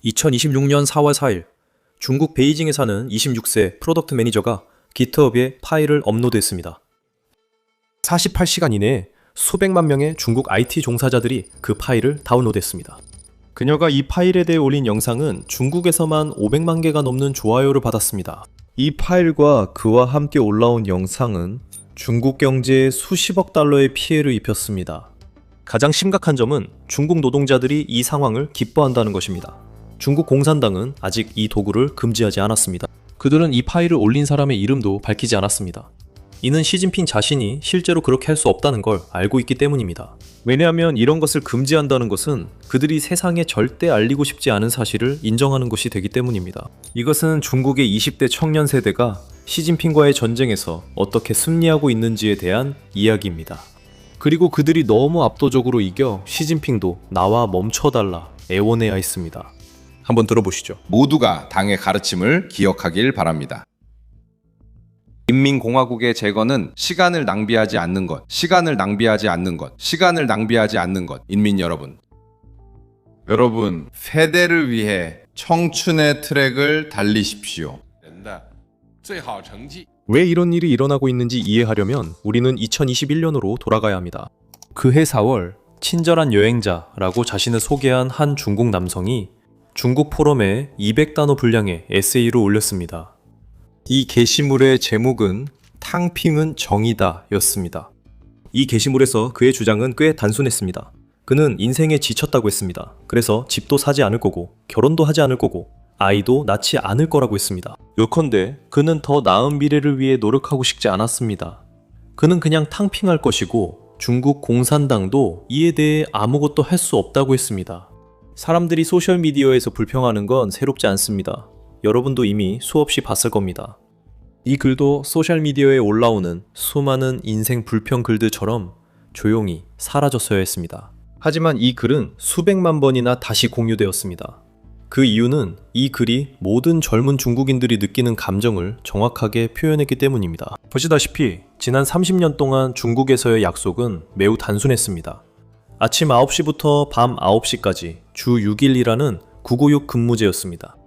2026년 4월 4일 중국 베이징에 사는 26세 프로덕트 매니저가 기트허브에 파일을 업로드했습니다. 48시간 이내에 수백만 명의 중국 IT 종사자들이 그 파일을 다운로드했습니다. 그녀가 이 파일에 대해 올린 영상은 중국에서만 500만 개가 넘는 좋아요를 받았습니다. 이 파일과 그와 함께 올라온 영상은 중국 경제에 수십억 달러의 피해를 입혔습니다. 가장 심각한 점은 중국 노동자들이 이 상황을 기뻐한다는 것입니다. 중국 공산당은 아직 이 도구를 금지하지 않았습니다. 그들은 이 파일을 올린 사람의 이름도 밝히지 않았습니다. 이는 시진핑 자신이 실제로 그렇게 할 수 없다는 걸 알고 있기 때문입니다. 왜냐하면 이런 것을 금지한다는 것은 그들이 세상에 절대 알리고 싶지 않은 사실을 인정하는 것이 되기 때문입니다. 이것은 중국의 20대 청년 세대가 시진핑과의 전쟁에서 어떻게 승리하고 있는지에 대한 이야기입니다. 그리고 그들이 너무 압도적으로 이겨 시진핑도 나와 멈춰달라 애원해야 했습니다. 한번 들어보시죠. 모두가 당의 가르침을 기억하길 바랍니다. 인민공화국의 재건은 시간을 낭비하지 않는 것, 시간을 낭비하지 않는 것, 시간을 낭비하지 않는 것. 인민 여러분, 세대를 위해 청춘의 트랙을 달리십시오. 왜 이런 일이 일어나고 있는지 이해하려면 우리는 2021년으로 돌아가야 합니다. 그해 4월 친절한 여행자라고 자신을 소개한 한 중국 남성이 중국 포럼에 200단어 분량의 에세이를 올렸습니다. 이 게시물의 제목은 탕핑은 정의다 였습니다. 이 게시물에서 그의 주장은 꽤 단순했습니다. 그는 인생에 지쳤다고 했습니다. 그래서 집도 사지 않을 거고 결혼도 하지 않을 거고 아이도 낳지 않을 거라고 했습니다. 요컨대 그는 더 나은 미래를 위해 노력하고 싶지 않았습니다. 그는 그냥 탕핑할 것이고 중국 공산당도 이에 대해 아무것도 할 수 없다고 했습니다. 사람들이 소셜미디어에서 불평하는 건 새롭지 않습니다. 여러분도 이미 수없이 봤을 겁니다. 이 글도 소셜미디어에 올라오는 수많은 인생 불평 글들처럼 조용히 사라졌어야 했습니다. 하지만 이 글은 수백만 번이나 다시 공유되었습니다. 그 이유는 이 글이 모든 젊은 중국인들이 느끼는 감정을 정확하게 표현했기 때문입니다. 보시다시피 지난 30년 동안 중국에서의 약속은 매우 단순했습니다. 아침 9시부터 밤 9시까지 주 6일 일하는 996 근무제였습니다.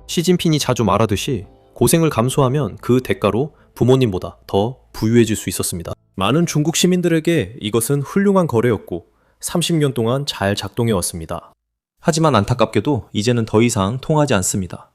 시진핑이 자주 말하듯이 고생을 감수하면 그 대가로 부모님보다 더 부유해질 수 있었습니다. 많은 중국 시민들에게 이것은 훌륭한 거래였고 30년 동안 잘 작동해 왔습니다. 하지만 안타깝게도 이제는 더 이상 통하지 않습니다.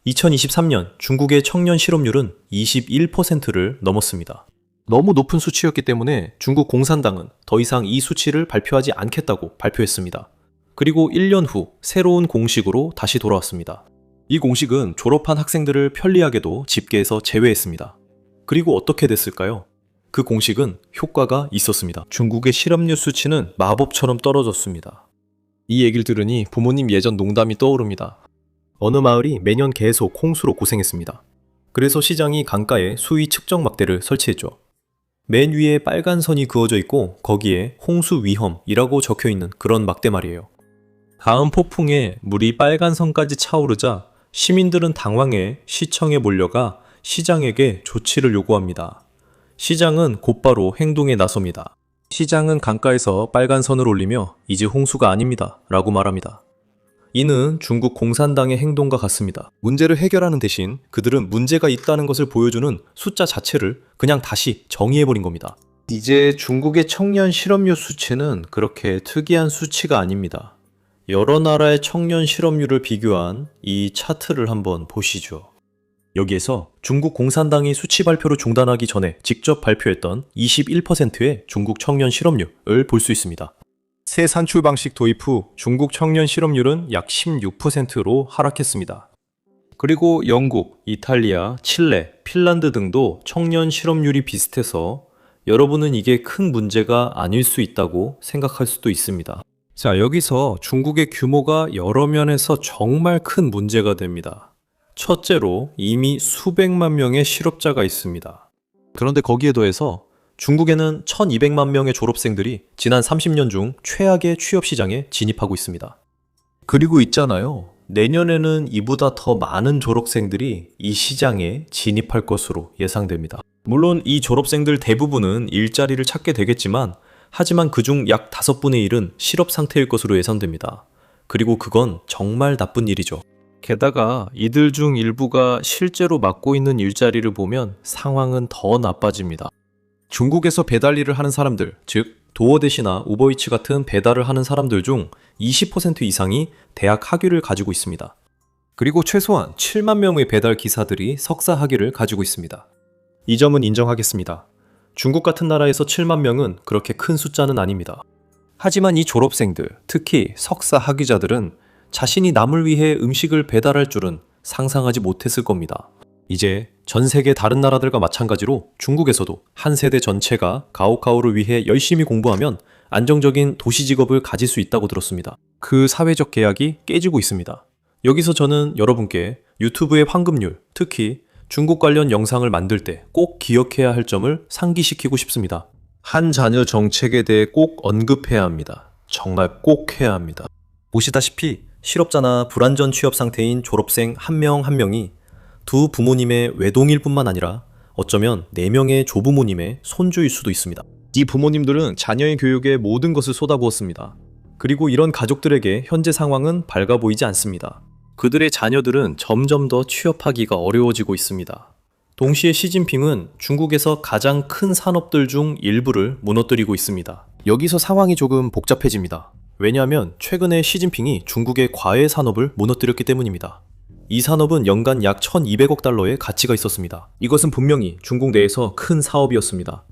2023년 중국의 청년 실업률은 21%를 넘었습니다. 너무 높은 수치였기 때문에 중국 공산당은 더 이상 이 수치를 발표하지 않겠다고 발표했습니다. 그리고 1년 후 새로운 공식으로 다시 돌아왔습니다. 이 공식은 졸업한 학생들을 편리하게도 집계에서 제외했습니다. 그리고 어떻게 됐을까요? 그 공식은 효과가 있었습니다. 중국의 실업률 수치는 마법처럼 떨어졌습니다. 이 얘기를 들으니 부모님 예전 농담이 떠오릅니다. 어느 마을이 매년 계속 홍수로 고생했습니다. 그래서 시장이 강가에 수위 측정 막대를 설치했죠. 맨 위에 빨간 선이 그어져 있고 거기에 홍수 위험이라고 적혀 있는 그런 막대 말이에요. 다음 폭풍에 물이 빨간 선까지 차오르자 시민들은 당황해 시청에 몰려가 시장에게 조치를 요구합니다. 시장은 곧바로 행동에 나섭니다. 시장은 강가에서 빨간 선을 올리며 이제 홍수가 아닙니다 라고 말합니다. 이는 중국 공산당의 행동과 같습니다. 문제를 해결하는 대신 그들은 문제가 있다는 것을 보여주는 숫자 자체를 그냥 다시 정의해버린 겁니다. 이제 중국의 청년 실업률 수치는 그렇게 특이한 수치가 아닙니다. 여러 나라의 청년 실업률을 비교한 이 차트를 한번 보시죠. 여기에서 중국 공산당이 수치 발표를 중단하기 전에 직접 발표했던 21%의 중국 청년 실업률을 볼 수 있습니다. 새 산출 방식 도입 후 중국 청년 실업률은 약 16%로 하락했습니다. 그리고 영국, 이탈리아, 칠레, 핀란드 등도 청년 실업률이 비슷해서 여러분은 이게 큰 문제가 아닐 수 있다고 생각할 수도 있습니다. 자, 여기서 중국의 규모가 여러 면에서 정말 큰 문제가 됩니다. 첫째로 이미 수백만 명의 실업자가 있습니다. 그런데 거기에 더해서 중국에는 1200만 명의 졸업생들이 지난 30년 중 최악의 취업시장에 진입하고 있습니다. 그리고 있잖아요. 내년에는 이보다 더 많은 졸업생들이 이 시장에 진입할 것으로 예상됩니다. 물론 이 졸업생들 대부분은 일자리를 찾게 되겠지만 하지만 그중 약 5분의 1은 실업 상태일 것으로 예상됩니다. 그리고 그건 정말 나쁜 일이죠. 게다가 이들 중 일부가 실제로 맡고 있는 일자리를 보면 상황은 더 나빠집니다. 중국에서 배달 일을 하는 사람들, 즉 도어대시나 우버이츠 같은 배달을 하는 사람들 중 20% 이상이 대학 학위를 가지고 있습니다. 그리고 최소한 7만 명의 배달 기사들이 석사 학위를 가지고 있습니다. 이 점은 인정하겠습니다. 중국 같은 나라에서 7만 명은 그렇게 큰 숫자는 아닙니다. 하지만 이 졸업생들, 특히 석사 학위자들은 자신이 남을 위해 음식을 배달할 줄은 상상하지 못했을 겁니다. 이제 전 세계 다른 나라들과 마찬가지로 중국에서도 한 세대 전체가 가오카오를 위해 열심히 공부하면 안정적인 도시 직업을 가질 수 있다고 들었습니다. 그 사회적 계약이 깨지고 있습니다. 여기서 저는 여러분께 유튜브의 황금률, 특히 중국 관련 영상을 만들 때 꼭 기억해야 할 점을 상기시키고 싶습니다. 한 자녀 정책에 대해 꼭 언급해야 합니다. 정말 꼭 해야 합니다. 보시다시피 실업자나 불안전 취업 상태인 졸업생 한 명 한 명이 두 부모님의 외동일 뿐만 아니라 어쩌면 4명의 조부모님의 손주일 수도 있습니다. 이 부모님들은 자녀의 교육에 모든 것을 쏟아부었습니다. 그리고 이런 가족들에게 현재 상황은 밝아 보이지 않습니다. 그들의 자녀들은 점점 더 취업하기가 어려워지고 있습니다. 동시에 시진핑은 중국에서 가장 큰 산업들 중 일부를 무너뜨리고 있습니다. 여기서 상황이 조금 복잡해집니다. 왜냐하면 최근에 시진핑이 중국의 과외 산업을 무너뜨렸기 때문입니다. 이 산업은 연간 약 1200억 달러의 가치가 있었습니다. 이것은 분명히 중국 내에서 큰 사업이었습니다.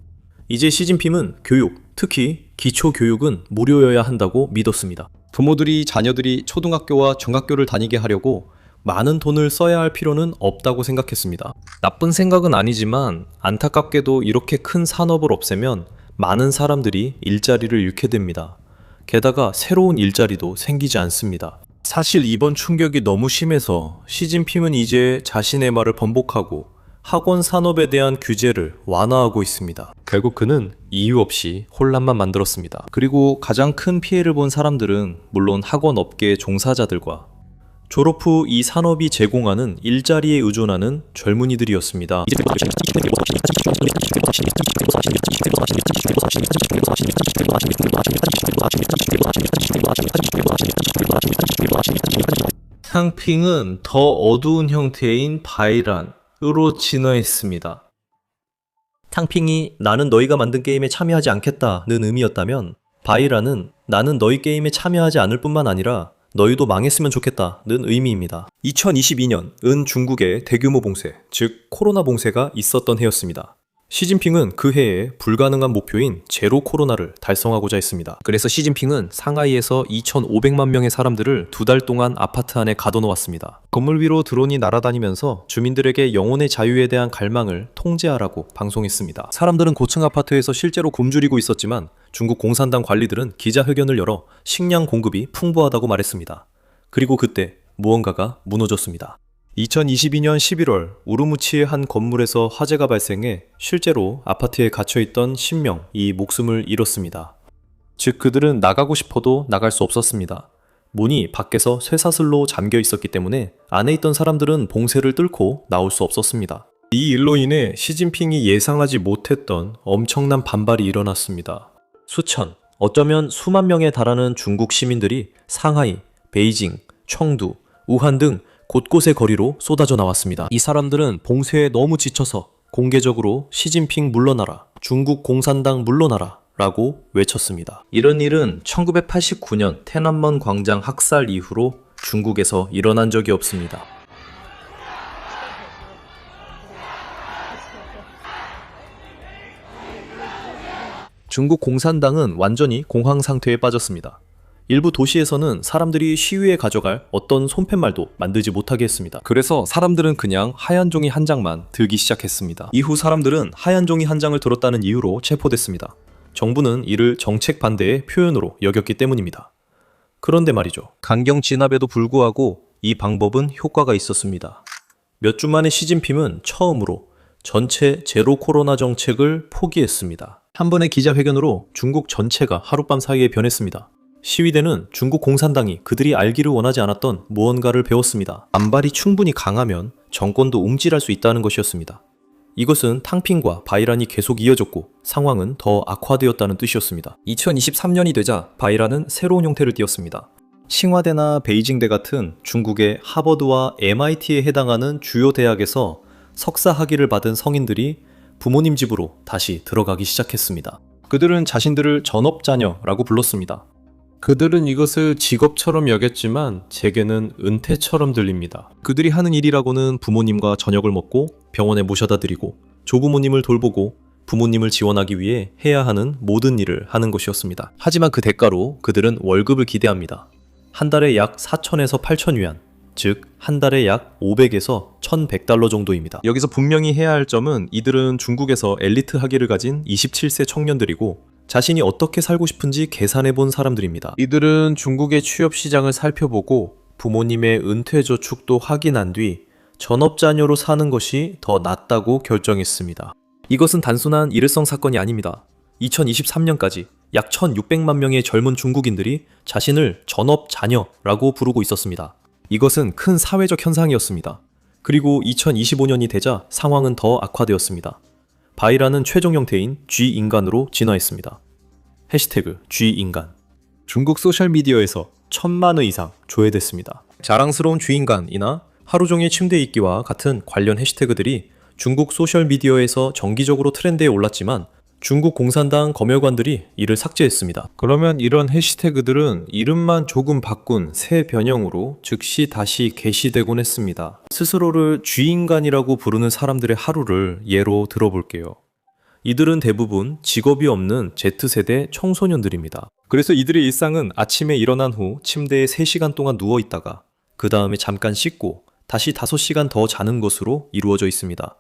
이제 시진핑은 교육, 특히 기초교육은 무료여야 한다고 믿었습니다. 부모들이 자녀들이 초등학교와 중학교를 다니게 하려고 많은 돈을 써야 할 필요는 없다고 생각했습니다. 나쁜 생각은 아니지만 안타깝게도 이렇게 큰 산업을 없애면 많은 사람들이 일자리를 잃게 됩니다. 게다가 새로운 일자리도 생기지 않습니다. 사실 이번 충격이 너무 심해서 시진핑은 이제 자신의 말을 번복하고 학원 산업에 대한 규제를 완화하고 있습니다. 결국 그는 이유 없이 혼란만 만들었습니다. 그리고 가장 큰 피해를 본 사람들은 물론 학원 업계 종사자들과 졸업 후 이 산업이 제공하는 일자리에 의존하는 젊은이들이었습니다. 탕핑은 더 어두운 형태인 바이란으로 진화했습니다. 탕핑이 나는 너희가 만든 게임에 참여하지 않겠다는 의미였다면 바이란은 나는 너희 게임에 참여하지 않을 뿐만 아니라 너희도 망했으면 좋겠다는 의미입니다. 2022년은 중국의 대규모 봉쇄, 즉 코로나 봉쇄가 있었던 해였습니다. 시진핑은 그 해에 불가능한 목표인 제로 코로나를 달성하고자 했습니다. 그래서 시진핑은 상하이에서 2,500만 명의 사람들을 2달 동안 아파트 안에 가둬놓았습니다. 건물 위로 드론이 날아다니면서 주민들에게 영혼의 자유에 대한 갈망을 통제하라고 방송했습니다. 사람들은 고층 아파트에서 실제로 굶주리고 있었지만 중국 공산당 관리들은 기자회견을 열어 식량 공급이 풍부하다고 말했습니다. 그리고 그때 무언가가 무너졌습니다. 2022년 11월 우르무치의 한 건물에서 화재가 발생해 실제로 아파트에 갇혀있던 10명이 목숨을 잃었습니다. 즉 그들은 나가고 싶어도 나갈 수 없었습니다. 문이 밖에서 쇠사슬로 잠겨 있었기 때문에 안에 있던 사람들은 봉쇄를 뚫고 나올 수 없었습니다. 이 일로 인해 시진핑이 예상하지 못했던 엄청난 반발이 일어났습니다. 수천, 어쩌면 수만 명에 달하는 중국 시민들이 상하이, 베이징, 청두, 우한 등 곳곳의 거리로 쏟아져 나왔습니다. 이 사람들은 봉쇄에 너무 지쳐서 공개적으로 시진핑 물러나라, 중국 공산당 물러나라 라고 외쳤습니다. 이런 일은 1989년天安门 광장 학살 이후로 중국에서 일어난 적이 없습니다. 중국 공산당은 완전히 공황 상태에 빠졌습니다. 일부 도시에서는 사람들이 시위에 가져갈 어떤 손팻말도 만들지 못하게 했습니다. 그래서 사람들은 그냥 하얀 종이 한 장만 들기 시작했습니다. 이후 사람들은 하얀 종이 한 장을 들었다는 이유로 체포됐습니다. 정부는 이를 정책 반대의 표현으로 여겼기 때문입니다. 그런데 말이죠. 강경 진압에도 불구하고 이 방법은 효과가 있었습니다. 몇 주 만에 시진핑은 처음으로 전체 제로 코로나 정책을 포기했습니다. 한 번의 기자회견으로 중국 전체가 하룻밤 사이에 변했습니다. 시위대는 중국 공산당이 그들이 알기를 원하지 않았던 무언가를 배웠습니다. 반발이 충분히 강하면 정권도 움찔할 수 있다는 것이었습니다. 이것은 탕핑과 바이란이 계속 이어졌고 상황은 더 악화되었다는 뜻이었습니다. 2023년이 되자 바이란은 새로운 형태를 띄었습니다. 칭화대나 베이징대 같은 중국의 하버드와 MIT에 해당하는 주요 대학에서 석사 학위를 받은 성인들이 부모님 집으로 다시 들어가기 시작했습니다. 그들은 자신들을 전업자녀라고 불렀습니다. 그들은 이것을 직업처럼 여겼지만 제게는 은퇴처럼 들립니다. 그들이 하는 일이라고는 부모님과 저녁을 먹고 병원에 모셔다 드리고 조부모님을 돌보고 부모님을 지원하기 위해 해야 하는 모든 일을 하는 것이었습니다. 하지만 그 대가로 그들은 월급을 기대합니다. 한 달에 약 4,000에서 8,000위안, 즉 한 달에 약 500에서 1,100달러 정도입니다. 여기서 분명히 해야 할 점은 이들은 중국에서 엘리트 학위를 가진 27세 청년들이고 자신이 어떻게 살고 싶은지 계산해 본 사람들입니다. 이들은 중국의 취업 시장을 살펴보고 부모님의 은퇴 저축도 확인한 뒤 전업자녀로 사는 것이 더 낫다고 결정했습니다. 이것은 단순한 일회성 사건이 아닙니다. 2023년까지 약 1,600만 명의 젊은 중국인들이 자신을 전업자녀라고 부르고 있었습니다. 이것은 큰 사회적 현상이었습니다. 그리고 2025년이 되자 상황은 더 악화되었습니다. 바이라는 최종 형태인 G인간으로 진화했습니다. 해시태그 G인간. 중국 소셜미디어에서 1,000만의 이상 조회됐습니다. 자랑스러운 G인간이나 하루종일 침대에 있기와 같은 관련 해시태그들이 중국 소셜미디어에서 정기적으로 트렌드에 올랐지만 중국 공산당 검열관들이 이를 삭제했습니다. 그러면 이런 해시태그들은 이름만 조금 바꾼 새 변형으로 즉시 다시 게시되곤 했습니다. 스스로를 G인간이라고 부르는 사람들의 하루를 예로 들어볼게요. 이들은 대부분 직업이 없는 Z세대 청소년들입니다. 그래서 이들의 일상은 아침에 일어난 후 침대에 3시간 동안 누워있다가 그 다음에 잠깐 씻고 다시 5시간 더 자는 것으로 이루어져 있습니다.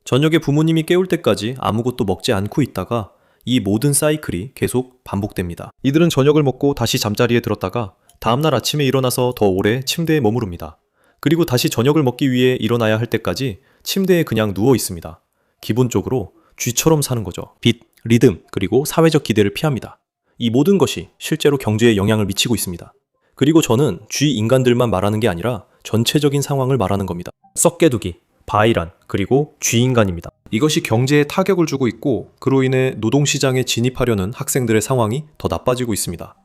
저녁에 부모님이 깨울 때까지 아무것도 먹지 않고 있다가 이 모든 사이클이 계속 반복됩니다. 이들은 저녁을 먹고 다시 잠자리에 들었다가 다음날 아침에 일어나서 더 오래 침대에 머무릅니다. 그리고 다시 저녁을 먹기 위해 일어나야 할 때까지 침대에 그냥 누워 있습니다. 기본적으로 쥐처럼 사는 거죠. 빚, 리듬, 그리고 사회적 기대를 피합니다. 이 모든 것이 실제로 경제에 영향을 미치고 있습니다. 그리고 저는 쥐 인간들만 말하는 게 아니라 전체적인 상황을 말하는 겁니다. 썩개두기, 바이란, 그리고 G인간입니다. 이것이 경제에 타격을 주고 있고 그로 인해 노동시장에 진입하려는 학생들의 상황이 더 나빠지고 있습니다.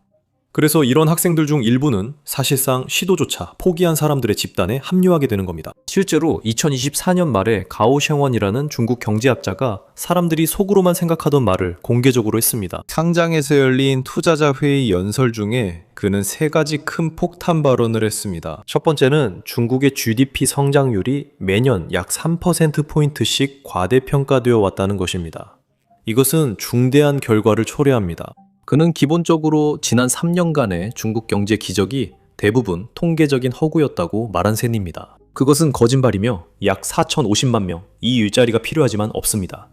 그래서 이런 학생들 중 일부는 사실상 시도조차 포기한 사람들의 집단에 합류하게 되는 겁니다. 실제로 2024년 말에 가오셩원이라는 중국 경제학자가 사람들이 속으로만 생각하던 말을 공개적으로 했습니다. 상장에서 열린 투자자 회의 연설 중에 그는 3가지 큰 폭탄 발언을 했습니다. 첫 번째는 중국의 GDP 성장률이 매년 약 3%포인트씩 과대평가되어 왔다는 것입니다. 이것은 중대한 결과를 초래합니다. 그는 기본적으로 지난 3년간의 중국 경제 기적이 대부분 통계적인 허구였다고 말한 셈입니다. 그것은 거짓말이며 약 4,050만 명, 이 일자리가 필요하지만 없습니다.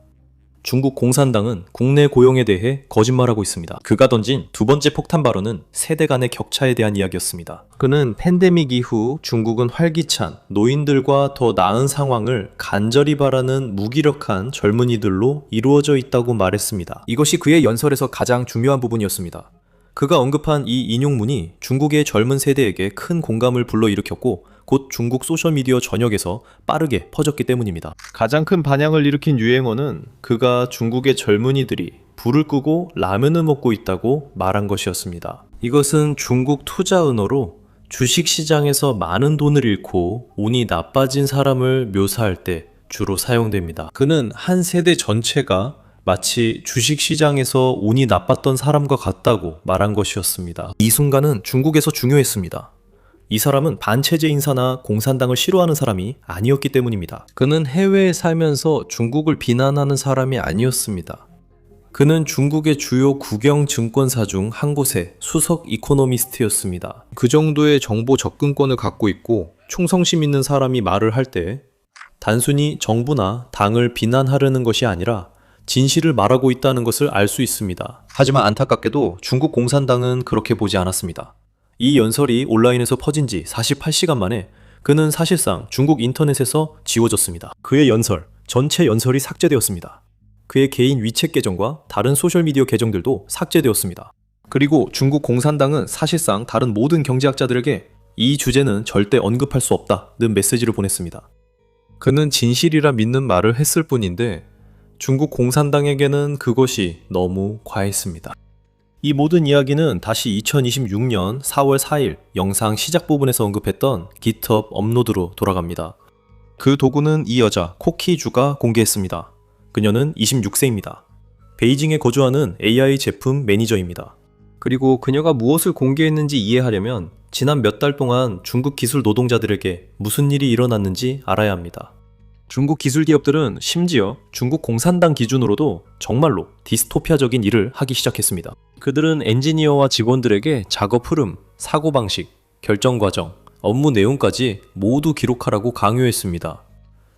중국 공산당은 국내 고용에 대해 거짓말하고 있습니다. 그가 던진 두 번째 폭탄 발언은 세대 간의 격차에 대한 이야기였습니다. 그는 팬데믹 이후 중국은 활기찬 노인들과 더 나은 상황을 간절히 바라는 무기력한 젊은이들로 이루어져 있다고 말했습니다. 이것이 그의 연설에서 가장 중요한 부분이었습니다. 그가 언급한 이 인용문이 중국의 젊은 세대에게 큰 공감을 불러일으켰고 곧 중국 소셜미디어 전역에서 빠르게 퍼졌기 때문입니다. 가장 큰 반향을 일으킨 유행어는 그가 중국의 젊은이들이 불을 끄고 라면을 먹고 있다고 말한 것이었습니다. 이것은 중국 투자 은어로 주식시장에서 많은 돈을 잃고 운이 나빠진 사람을 묘사할 때 주로 사용됩니다. 그는 한 세대 전체가 마치 주식시장에서 운이 나빴던 사람과 같다고 말한 것이었습니다. 이 순간은 중국에서 중요했습니다. 이 사람은 반체제 인사나 공산당을 싫어하는 사람이 아니었기 때문입니다. 그는 해외에 살면서 중국을 비난하는 사람이 아니었습니다. 그는 중국의 주요 국영 증권사 중 한 곳의 수석 이코노미스트였습니다. 그 정도의 정보 접근권을 갖고 있고 충성심 있는 사람이 말을 할 때 단순히 정부나 당을 비난하려는 것이 아니라 진실을 말하고 있다는 것을 알 수 있습니다. 하지만 안타깝게도 중국 공산당은 그렇게 보지 않았습니다. 이 연설이 온라인에서 퍼진 지 48시간 만에 그는 사실상 중국 인터넷에서 지워졌습니다. 그의 연설, 전체 연설이 삭제되었습니다. 그의 개인 위챗 계정과 다른 소셜미디어 계정들도 삭제되었습니다. 그리고 중국 공산당은 사실상 다른 모든 경제학자들에게 이 주제는 절대 언급할 수 없다는 메시지를 보냈습니다. 그는 진실이라 믿는 말을 했을 뿐인데 중국 공산당에게는 그것이 너무 과했습니다. 이 모든 이야기는 다시 2026년 4월 4일 영상 시작 부분에서 언급했던 GitHub 업로드로 돌아갑니다. 그 도구는 이 여자 코키주가 공개했습니다. 그녀는 26세입니다. 베이징에 거주하는 AI 제품 매니저입니다. 그리고 그녀가 무엇을 공개했는지 이해하려면 지난 몇 달 동안 중국 기술 노동자들에게 무슨 일이 일어났는지 알아야 합니다. 중국 기술 기업들은 심지어 중국 공산당 기준으로도 정말로 디스토피아적인 일을 하기 시작했습니다. 그들은 엔지니어와 직원들에게 작업 흐름, 사고방식, 결정 과정, 업무 내용까지 모두 기록하라고 강요했습니다.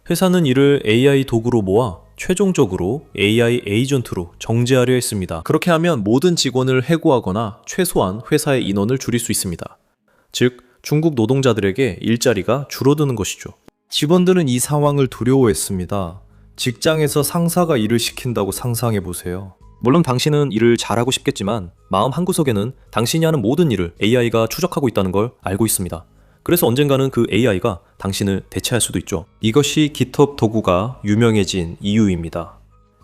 회사는 이를 AI 도구로 모아 최종적으로 AI 에이전트로 정제하려 했습니다. 그렇게 하면 모든 직원을 해고하거나 최소한 회사의 인원을 줄일 수 있습니다. 즉, 중국 노동자들에게 일자리가 줄어드는 것이죠. 직원들은 이 상황을 두려워했습니다. 직장에서 상사가 일을 시킨다고 상상해 보세요. 물론 당신은 일을 잘하고 싶겠지만 마음 한구석에는 당신이 하는 모든 일을 AI가 추적하고 있다는 걸 알고 있습니다. 그래서 언젠가는 그 AI가 당신을 대체할 수도 있죠. 이것이 GitHub 도구가 유명해진 이유입니다.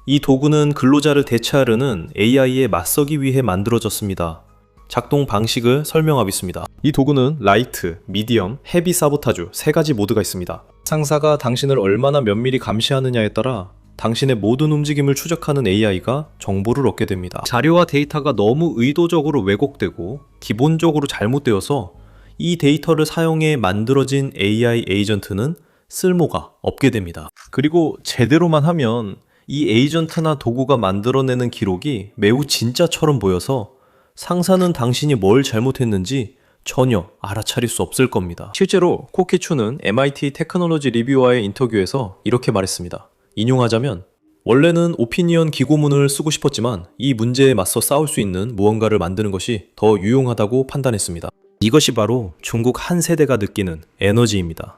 이 도구는 근로자를 대체하려는 AI에 맞서기 위해 만들어졌습니다. 작동 방식을 설명하겠습니다. 이 도구는 라이트, 미디엄, 헤비 사보타주 세 가지 모드가 있습니다. 상사가 당신을 얼마나 면밀히 감시하느냐에 따라 당신의 모든 움직임을 추적하는 AI가 정보를 얻게 됩니다. 자료와 데이터가 너무 의도적으로 왜곡되고 기본적으로 잘못되어서 이 데이터를 사용해 만들어진 AI 에이전트는 쓸모가 없게 됩니다. 그리고 제대로만 하면 이 에이전트나 도구가 만들어내는 기록이 매우 진짜처럼 보여서 상사는 당신이 뭘 잘못했는지 전혀 알아차릴 수 없을 겁니다. 실제로 코키추는 MIT 테크놀로지 리뷰와의 인터뷰에서 이렇게 말했습니다. 인용하자면 원래는 오피니언 기고문을 쓰고 싶었지만 이 문제에 맞서 싸울 수 있는 무언가를 만드는 것이 더 유용하다고 판단했습니다. 이것이 바로 중국 한 세대가 느끼는 에너지입니다.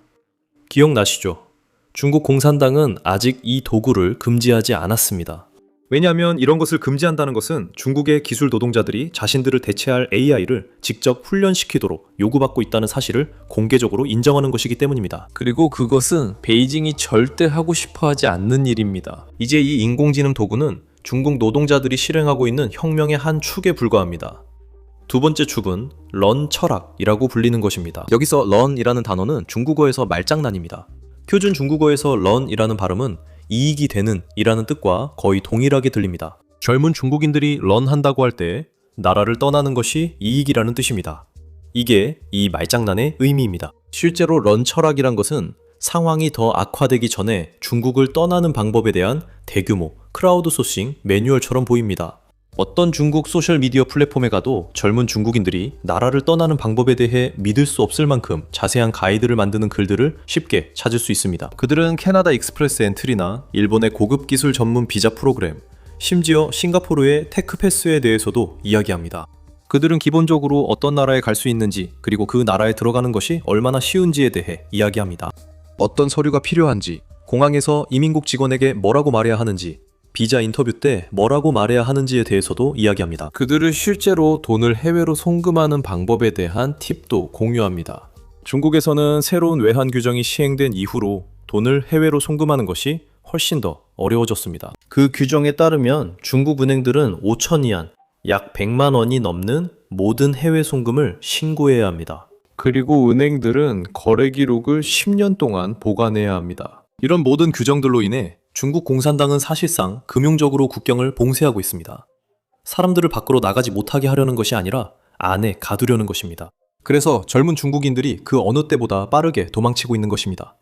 기억나시죠? 중국 공산당은 아직 이 도구를 금지하지 않았습니다. 왜냐하면 이런 것을 금지한다는 것은 중국의 기술 노동자들이 자신들을 대체할 AI를 직접 훈련시키도록 요구받고 있다는 사실을 공개적으로 인정하는 것이기 때문입니다. 그리고 그것은 베이징이 절대 하고 싶어 하지 않는 일입니다. 이제 이 인공지능 도구는 중국 노동자들이 실행하고 있는 혁명의 한 축에 불과합니다. 두 번째 축은 런 철학이라고 불리는 것입니다. 여기서 런이라는 단어는 중국어에서 말장난입니다. 표준 중국어에서 런이라는 발음은 이익이 되는 이라는 뜻과 거의 동일하게 들립니다. 젊은 중국인들이 런한다고 할 때 나라를 떠나는 것이 이익이라는 뜻입니다. 이게 이 말장난의 의미입니다. 실제로 런 철학이란 것은 상황이 더 악화되기 전에 중국을 떠나는 방법에 대한 대규모 크라우드 소싱 매뉴얼처럼 보입니다. 어떤 중국 소셜미디어 플랫폼에 가도 젊은 중국인들이 나라를 떠나는 방법에 대해 믿을 수 없을 만큼 자세한 가이드를 만드는 글들을 쉽게 찾을 수 있습니다. 그들은 캐나다 익스프레스 엔트리나 일본의 고급 기술 전문 비자 프로그램, 심지어 싱가포르의 테크패스에 대해서도 이야기합니다. 그들은 기본적으로 어떤 나라에 갈 수 있는지, 그리고 그 나라에 들어가는 것이 얼마나 쉬운지에 대해 이야기합니다. 어떤 서류가 필요한지, 공항에서 이민국 직원에게 뭐라고 말해야 하는지, 비자 인터뷰 때 뭐라고 말해야 하는지에 대해서도 이야기합니다. 그들을 실제로 돈을 해외로 송금하는 방법에 대한 팁도 공유합니다. 중국에서는 새로운 외환 규정이 시행된 이후로 돈을 해외로 송금하는 것이 훨씬 더 어려워졌습니다. 그 규정에 따르면 중국 은행들은 5천 위안, 약 100만 원이 넘는 모든 해외 송금을 신고해야 합니다. 그리고 은행들은 거래 기록을 10년 동안 보관해야 합니다. 이런 모든 규정들로 인해 중국 공산당은 사실상 금융적으로 국경을 봉쇄하고 있습니다. 사람들을 밖으로 나가지 못하게 하려는 것이 아니라 안에 가두려는 것입니다. 그래서 젊은 중국인들이 그 어느 때보다 빠르게 도망치고 있는 것입니다.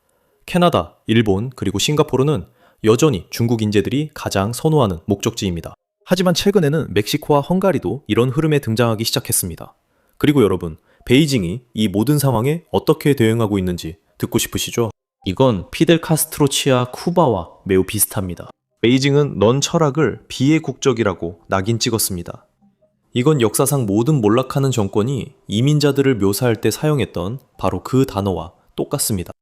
캐나다, 일본, 그리고 싱가포르는 여전히 중국 인재들이 가장 선호하는 목적지입니다. 하지만 최근에는 멕시코와 헝가리도 이런 흐름에 등장하기 시작했습니다. 그리고 여러분, 베이징이 이 모든 상황에 어떻게 대응하고 있는지 듣고 싶으시죠? 이건 피델 카스트로 치아 쿠바와 매우 비슷합니다. 베이징은 넌 철학을 비의 국적이라고 낙인 찍었습니다. 이건 역사상 모든 몰락하는 정권이 이민자들을 묘사할 때 사용했던 바로 그 단어와 똑같습니다.